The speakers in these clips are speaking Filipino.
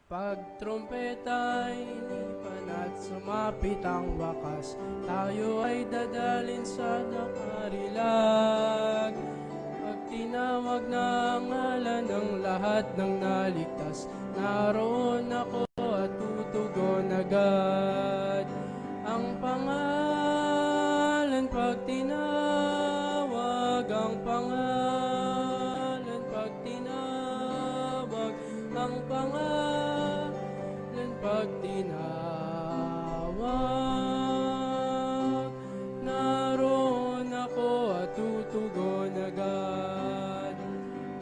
Pag trumpeta'y lipan at sumapit ang wakas, tayo ay dadalin sa nakarilag. Pag tinawag na ang ngalan ng lahat ng naligtas, naroon ako at tutugon agad. Ang pangalan pag tinawag, ang pangalan pag tinawag, ang pangalan pag tinawag, naroon ako at tutugon agad.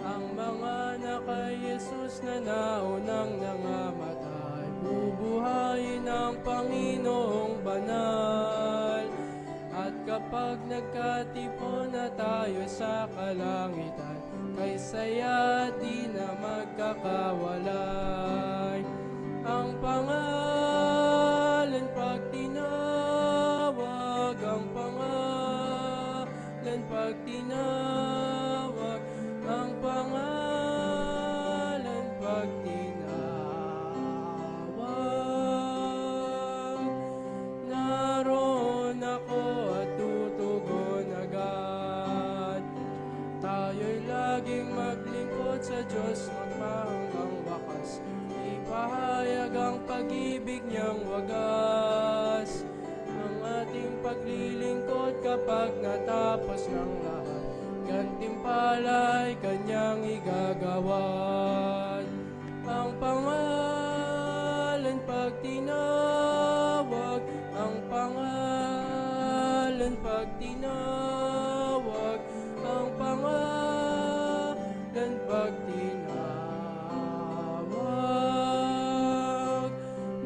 Ang mga anak kay Jesus na naunang nangamatay, bubuhayin ang Panginoong banal. At kapag nagkatipon na tayo sa kalangitan, kay saya di na magkakawalay. Ang pangalan pag tinawag, ang pangalan pag tinawag, ang pangalan pag tinawag, naroon ako at tutugon agad. Tayo'y laging maglingkod sa Diyos magpahanggang wakas, ipahayag ang pag-ibig niyang wagas. Ang ating paglilingkod kapag natapos ng lahat, gantimpala'y kanyang igagawad. Ang pangalan pag tinawag, ang pangalan pag tinawag, ang pangalan pag tinawag,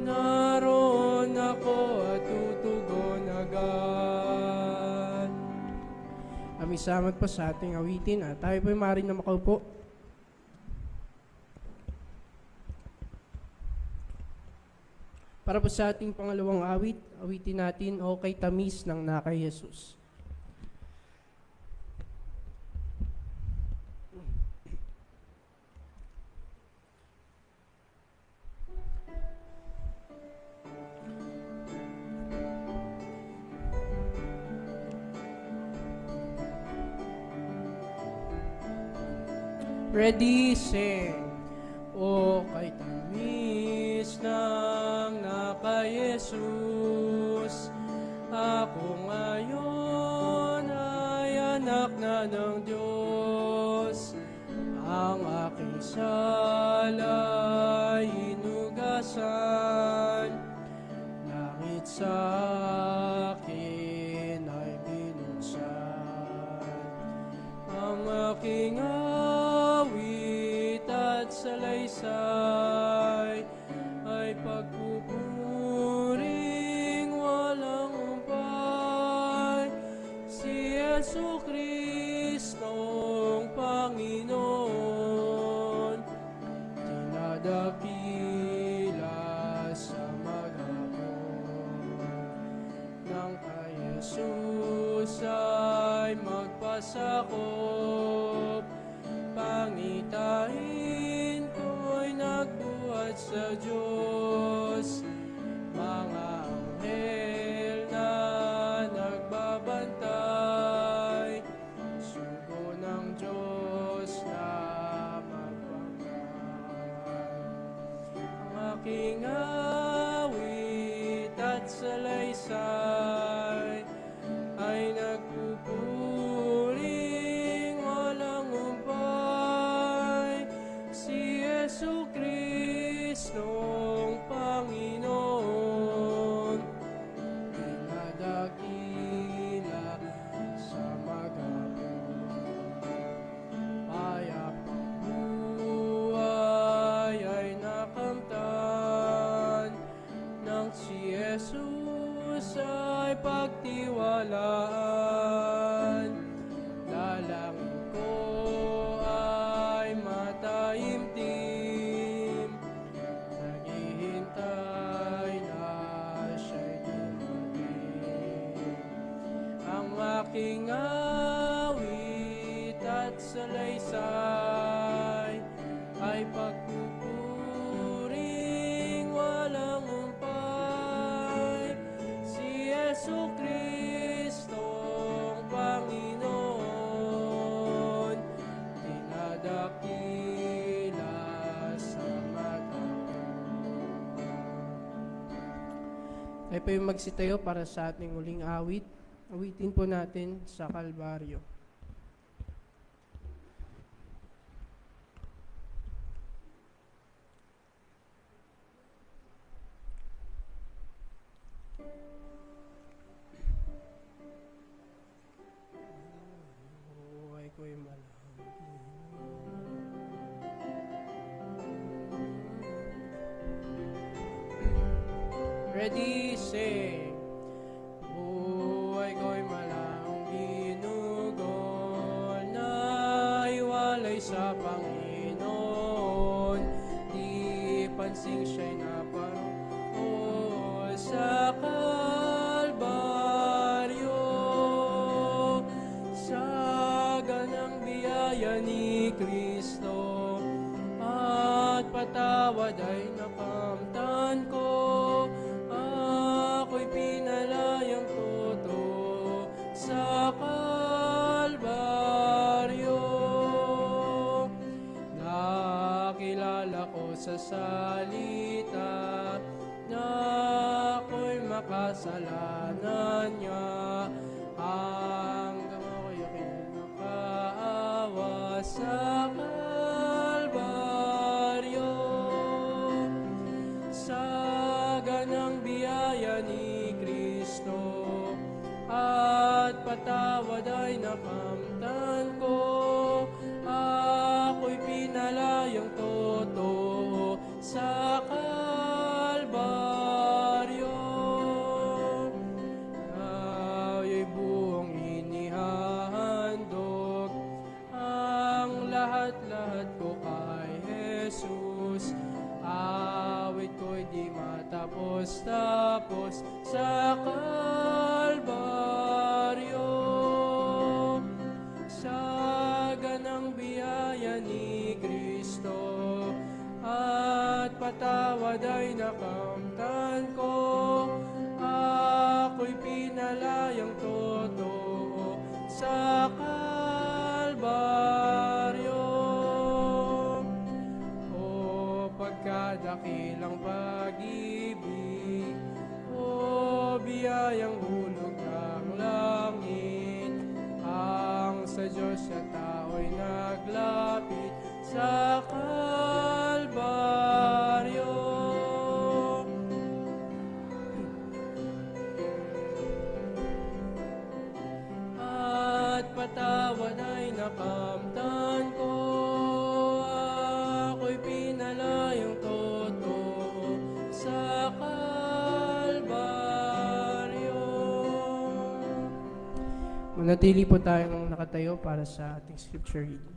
naroon ako at tutugon agad. Aming salamat po sa ating awitin at tayo po'y maaaring na makaupo. Para po sa ating pangalawang awit, awitin natin, O kay tamis ng nakay Jesus. Ready, sing. O kay tamis ng nakay Jesus, ako ngayon ay anak na ng Diyos. Ang aking sala'y hinugasan, langit sa akin ay binuksan. Ang aking awit at salaysay ay pagpupuring walang umpay, si Jesucristong Panginoon, dinadakila sa maghapon. Nang kay Jesus ay magpasakop, pangitain ko'y nagbuhat sa Diyos. Mga anghel na nagbabantay, sugo ng Diyos na magpapay. Ang aking awit at salaysay ay nagpupuring walang umpay, si Jesucristong Panginoon, dinadakila sa maghapon. Payapang buhay ay nakamtan, nang si Jesus Tayo po yung magsitayo para sa ating muling awit. Awitin po natin sa Kalbaryo. Buhay ko'y malangin. Ready, sing. Buhay ko'y malang ginugol na hiwalay sa Panginoon. Di pansing siya'y naparol sa Kalbaryo. Sa ganang biyaya ni Kristo at patawad ay nakamtan ko. Ako'y pinalayang totoo sa Kalbaryo. Nakilala ko sa salita na ako'y makasalanan niya. Hanggang ako'y kinakaawa sa Kalbaryo. Sa ganang biyaya ni Kristo at patawad ay nakamtan ko. Ako'y pinalayang totoo sa Kalbaryo. Ako'y buong inihandog ang lahat-lahat ko kay Jesus. Awit ko'y di matapos-tapos sa Kalbaryo. Sa ganang biyaya ni Kristo at patawad ay nakamtan ko. Ako'y pinalayang totoo sa Kalbaryo. Pagkadakilang pag-ibig, o biyayang hulog ng langit, ang sa Diyos sa tao'y naglapit sa Kalbaryo. At patawad ay nakamtan ko. Ako'y pinalayang totoo sa Kalbaryo. Manatili po tayong nakatayo para sa ating scripture reading.